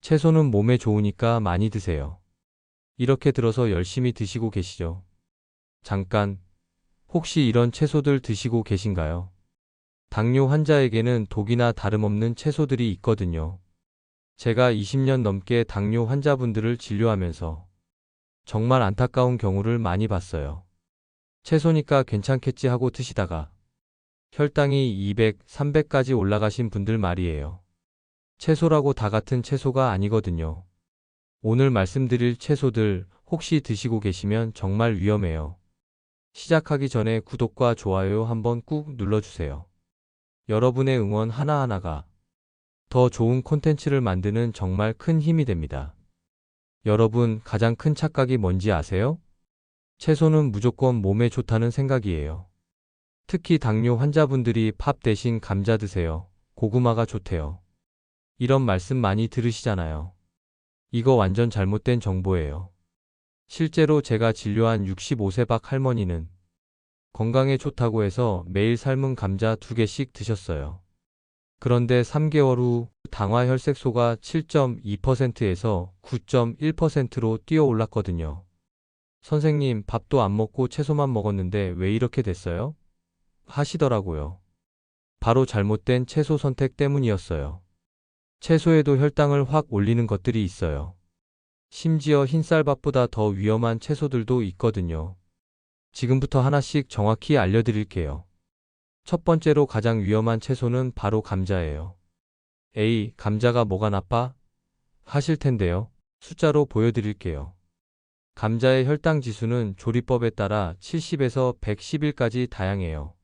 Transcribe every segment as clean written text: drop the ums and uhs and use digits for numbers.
채소는 몸에 좋으니까 많이 드세요. 이렇게 들어서 열심히 드시고 계시죠? 잠깐, 혹시 이런 채소들 드시고 계신가요? 당뇨 환자에게는 독이나 다름없는 채소들이 있거든요. 제가 20년 넘게 당뇨 환자분들을 진료하면서 정말 안타까운 경우를 많이 봤어요. 채소니까 괜찮겠지 하고 드시다가 혈당이 200, 300까지 올라가신 분들 말이에요. 채소라고 다 같은 채소가 아니거든요. 오늘 말씀드릴 채소들 혹시 드시고 계시면 정말 위험해요. 시작하기 전에 구독과 좋아요 한번 꾹 눌러주세요. 여러분의 응원 하나하나가 더 좋은 콘텐츠를 만드는 정말 큰 힘이 됩니다. 여러분, 가장 큰 착각이 뭔지 아세요? 채소는 무조건 몸에 좋다는 생각이에요. 특히 당뇨 환자분들이 밥 대신 감자 드세요. 고구마가 좋대요. 이런 말씀 많이 들으시잖아요. 이거 완전 잘못된 정보예요. 실제로 제가 진료한 65세 박 할머니는 건강에 좋다고 해서 매일 삶은 감자 2개씩 드셨어요. 그런데 3개월 후 당화 혈색소가 7.2%에서 9.1%로 뛰어 올랐거든요. 선생님, 밥도 안 먹고 채소만 먹었는데 왜 이렇게 됐어요? 하시더라고요. 바로 잘못된 채소 선택 때문이었어요. 채소에도 혈당을 확 올리는 것들이 있어요. 심지어 흰쌀밥보다 더 위험한 채소들도 있거든요. 지금부터 하나씩 정확히 알려드릴게요. 첫 번째로 가장 위험한 채소는 바로 감자예요. 에이, 감자가 뭐가 나빠? 하실 텐데요. 숫자로 보여드릴게요. 감자의 혈당 지수는 조리법에 따라 70에서 111까지 다양해요.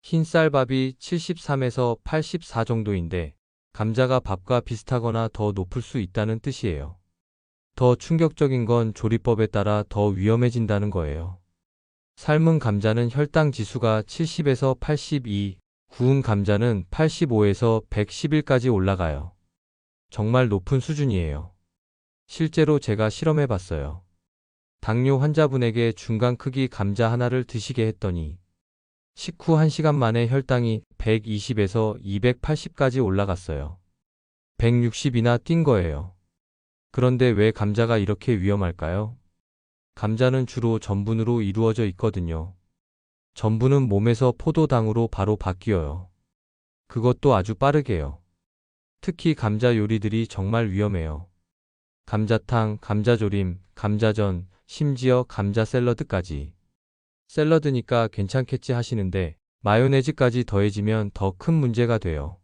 흰쌀밥이 73에서 84 정도인데 감자가 밥과 비슷하거나 더 높을 수 있다는 뜻이에요. 더 충격적인 건 조리법에 따라 더 위험해진다는 거예요. 삶은 감자는 혈당 지수가 70에서 82, 구운 감자는 85에서 111까지 올라가요. 정말 높은 수준이에요. 실제로 제가 실험해 봤어요. 당뇨 환자분에게 중간 크기 감자 하나를 드시게 했더니 식후 1시간 만에 혈당이 120에서 280까지 올라갔어요. 160이나 뛴 거예요. 그런데 왜 감자가 이렇게 위험할까요? 감자는 주로 전분으로 이루어져 있거든요. 전분은 몸에서 포도당으로 바로 바뀌어요. 그것도 아주 빠르게요. 특히 감자 요리들이 정말 위험해요. 감자탕, 감자조림, 감자전, 심지어 감자 샐러드까지. 샐러드니까 괜찮겠지 하시는데 마요네즈까지 더해지면 더 큰 문제가 돼요.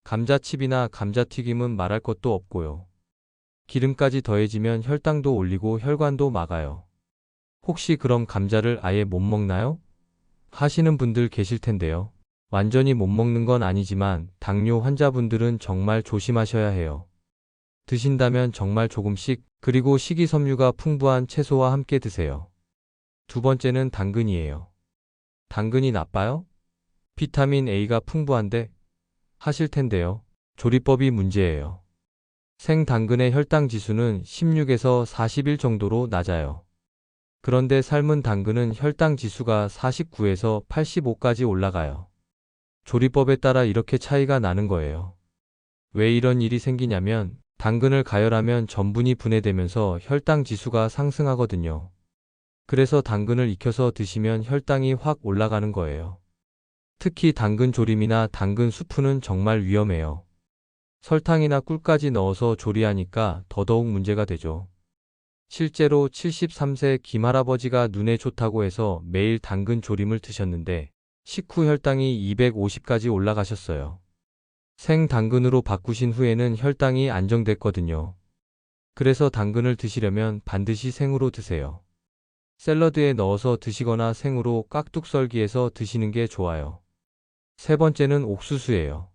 감자칩이나 감자튀김은 말할 것도 없고요. 기름까지 더해지면 혈당도 올리고 혈관도 막아요. 혹시 그럼 감자를 아예 못 먹나요? 하시는 분들 계실 텐데요. 완전히 못 먹는 건 아니지만 당뇨 환자분들은 정말 조심하셔야 해요. 드신다면 정말 조금씩, 그리고 식이섬유가 풍부한 채소와 함께 드세요. 두 번째는 당근이에요. 당근이 나빠요? 비타민 A가 풍부한데? 하실 텐데요. 조리법이 문제예요. 생당근의 혈당 지수는 16에서 41 정도로 낮아요. 그런데 삶은 당근은 혈당 지수가 49에서 85까지 올라가요. 조리법에 따라 이렇게 차이가 나는 거예요. 왜 이런 일이 생기냐면 당근을 가열하면 전분이 분해되면서 혈당 지수가 상승하거든요. 그래서 당근을 익혀서 드시면 혈당이 확 올라가는 거예요. 특히 당근 조림이나 당근 수프는 정말 위험해요. 설탕이나 꿀까지 넣어서 조리하니까 더더욱 문제가 되죠. 실제로 73세 김할아버지가 눈에 좋다고 해서 매일 당근 조림을 드셨는데 식후 혈당이 250까지 올라가셨어요. 생당근으로 바꾸신 후에는 혈당이 안정됐거든요. 그래서 당근을 드시려면 반드시 생으로 드세요. 샐러드에 넣어서 드시거나 생으로 깍둑 썰기해서 드시는 게 좋아요. 세 번째는 옥수수예요.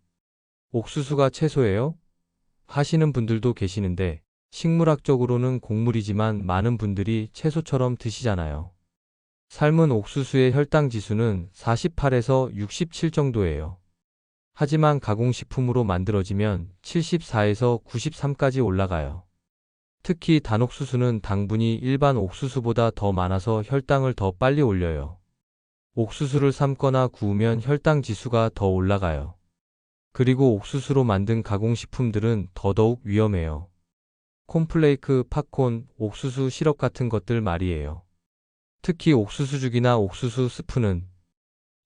옥수수가 채소예요? 하시는 분들도 계시는데 식물학적으로는 곡물이지만 많은 분들이 채소처럼 드시잖아요. 삶은 옥수수의 혈당 지수는 48에서 67 정도예요. 하지만 가공식품으로 만들어지면 74에서 93까지 올라가요. 특히 단옥수수는 당분이 일반 옥수수보다 더 많아서 혈당을 더 빨리 올려요. 옥수수를 삶거나 구우면 혈당 지수가 더 올라가요. 그리고 옥수수로 만든 가공식품들은 더더욱 위험해요. 콘플레이크, 팝콘, 옥수수 시럽 같은 것들 말이에요. 특히 옥수수죽이나 옥수수 스프는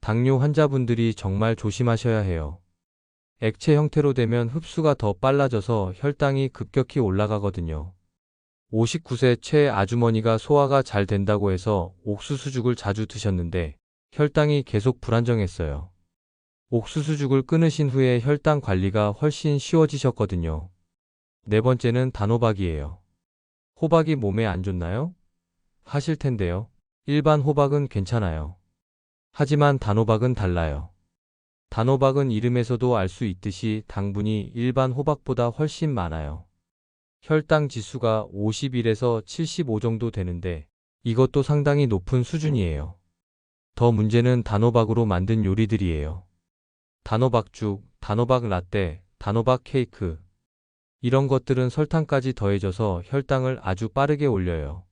당뇨 환자분들이 정말 조심하셔야 해요. 액체 형태로 되면 흡수가 더 빨라져서 혈당이 급격히 올라가거든요. 59세 최 아주머니가 소화가 잘 된다고 해서 옥수수죽을 자주 드셨는데 혈당이 계속 불안정했어요. 옥수수죽을 끊으신 후에 혈당 관리가 훨씬 쉬워지셨거든요. 네 번째는 단호박이에요. 호박이 몸에 안 좋나요? 하실 텐데요. 일반 호박은 괜찮아요. 하지만 단호박은 달라요. 단호박은 이름에서도 알 수 있듯이 당분이 일반 호박보다 훨씬 많아요. 혈당 지수가 51에서 75 정도 되는데 이것도 상당히 높은 수준이에요. 더 문제는 단호박으로 만든 요리들이에요. 단호박죽, 단호박 라떼, 단호박 케이크. 이런 것들은 설탕까지 더해져서 혈당을 아주 빠르게 올려요.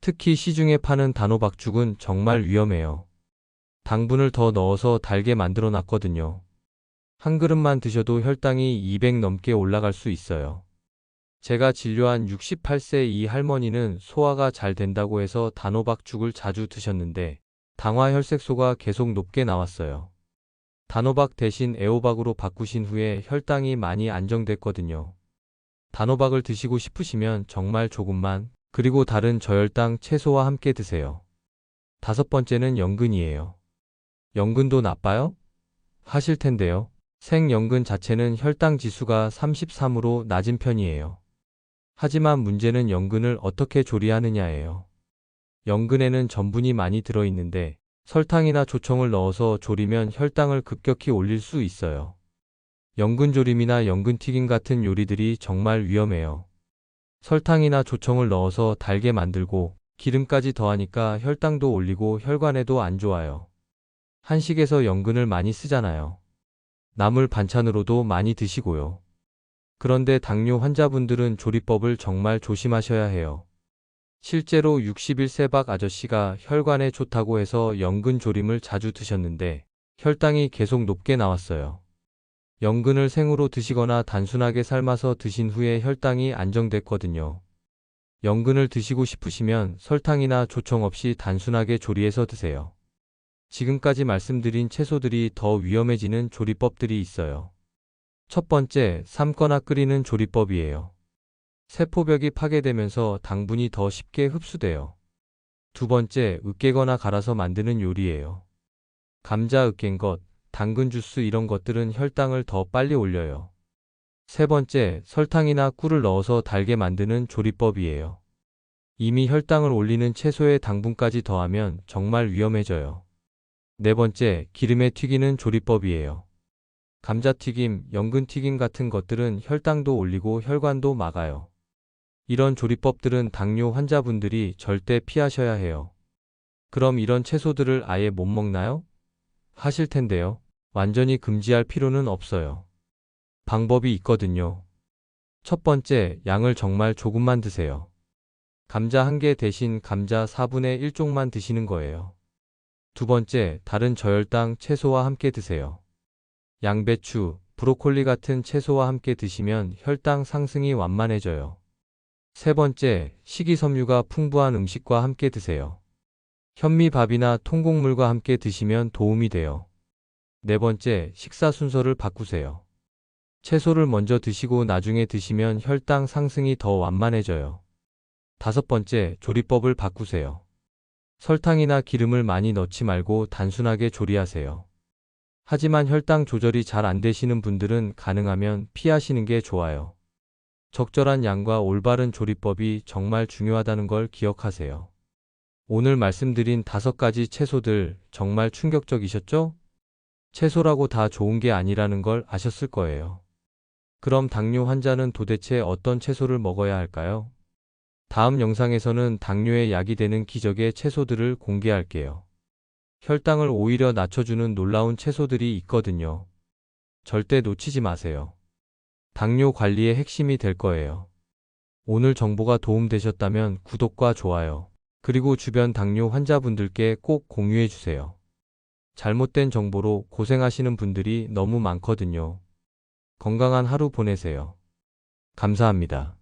특히 시중에 파는 단호박죽은 정말 위험해요. 당분을 더 넣어서 달게 만들어 놨거든요. 한 그릇만 드셔도 혈당이 200 넘게 올라갈 수 있어요. 제가 진료한 68세 이 할머니는 소화가 잘 된다고 해서 단호박죽을 자주 드셨는데 당화혈색소가 계속 높게 나왔어요. 단호박 대신 애호박으로 바꾸신 후에 혈당이 많이 안정됐거든요. 단호박을 드시고 싶으시면 정말 조금만, 그리고 다른 저혈당 채소와 함께 드세요. 다섯 번째는 연근이에요. 연근도 나빠요? 하실 텐데요. 생연근 자체는 혈당 지수가 33으로 낮은 편이에요. 하지만 문제는 연근을 어떻게 조리하느냐예요. 연근에는 전분이 많이 들어있는데 설탕이나 조청을 넣어서 조리면 혈당을 급격히 올릴 수 있어요. 연근조림이나 연근튀김 같은 요리들이 정말 위험해요. 설탕이나 조청을 넣어서 달게 만들고 기름까지 더하니까 혈당도 올리고 혈관에도 안 좋아요. 한식에서 연근을 많이 쓰잖아요. 나물 반찬으로도 많이 드시고요. 그런데 당뇨 환자분들은 조리법을 정말 조심하셔야 해요. 실제로 61세 박 아저씨가 혈관에 좋다고 해서 연근 조림을 자주 드셨는데 혈당이 계속 높게 나왔어요. 연근을 생으로 드시거나 단순하게 삶아서 드신 후에 혈당이 안정됐거든요. 연근을 드시고 싶으시면 설탕이나 조청 없이 단순하게 조리해서 드세요. 지금까지 말씀드린 채소들이 더 위험해지는 조리법들이 있어요. 첫 번째, 삶거나 끓이는 조리법이에요. 세포벽이 파괴되면서 당분이 더 쉽게 흡수돼요. 두 번째, 으깨거나 갈아서 만드는 요리예요. 감자 으깬 것, 당근 주스 이런 것들은 혈당을 더 빨리 올려요. 세 번째, 설탕이나 꿀을 넣어서 달게 만드는 조리법이에요. 이미 혈당을 올리는 채소에 당분까지 더하면 정말 위험해져요. 네 번째, 기름에 튀기는 조리법이에요. 감자튀김, 연근튀김 같은 것들은 혈당도 올리고 혈관도 막아요. 이런 조리법들은 당뇨 환자분들이 절대 피하셔야 해요. 그럼 이런 채소들을 아예 못 먹나요? 하실 텐데요. 완전히 금지할 필요는 없어요. 방법이 있거든요. 첫 번째, 양을 정말 조금만 드세요. 감자 1개 대신 감자 4분의 1쪽만 드시는 거예요. 두 번째, 다른 저혈당 채소와 함께 드세요. 양배추, 브로콜리 같은 채소와 함께 드시면 혈당 상승이 완만해져요. 세 번째, 식이섬유가 풍부한 음식과 함께 드세요. 현미밥이나 통곡물과 함께 드시면 도움이 돼요. 네 번째, 식사 순서를 바꾸세요. 채소를 먼저 드시고 나중에 드시면 혈당 상승이 더 완만해져요. 다섯 번째, 조리법을 바꾸세요. 설탕이나 기름을 많이 넣지 말고 단순하게 조리하세요. 하지만 혈당 조절이 잘 안 되시는 분들은 가능하면 피하시는 게 좋아요. 적절한 양과 올바른 조리법이 정말 중요하다는 걸 기억하세요. 오늘 말씀드린 5가지 채소들 정말 충격적이셨죠? 채소라고 다 좋은 게 아니라는 걸 아셨을 거예요. 그럼 당뇨 환자는 도대체 어떤 채소를 먹어야 할까요? 다음 영상에서는 당뇨에 약이 되는 기적의 채소들을 공개할게요. 혈당을 오히려 낮춰주는 놀라운 채소들이 있거든요. 절대 놓치지 마세요. 당뇨 관리의 핵심이 될 거예요. 오늘 정보가 도움되셨다면 구독과 좋아요, 그리고 주변 당뇨 환자분들께 꼭 공유해 주세요. 잘못된 정보로 고생하시는 분들이 너무 많거든요. 건강한 하루 보내세요. 감사합니다.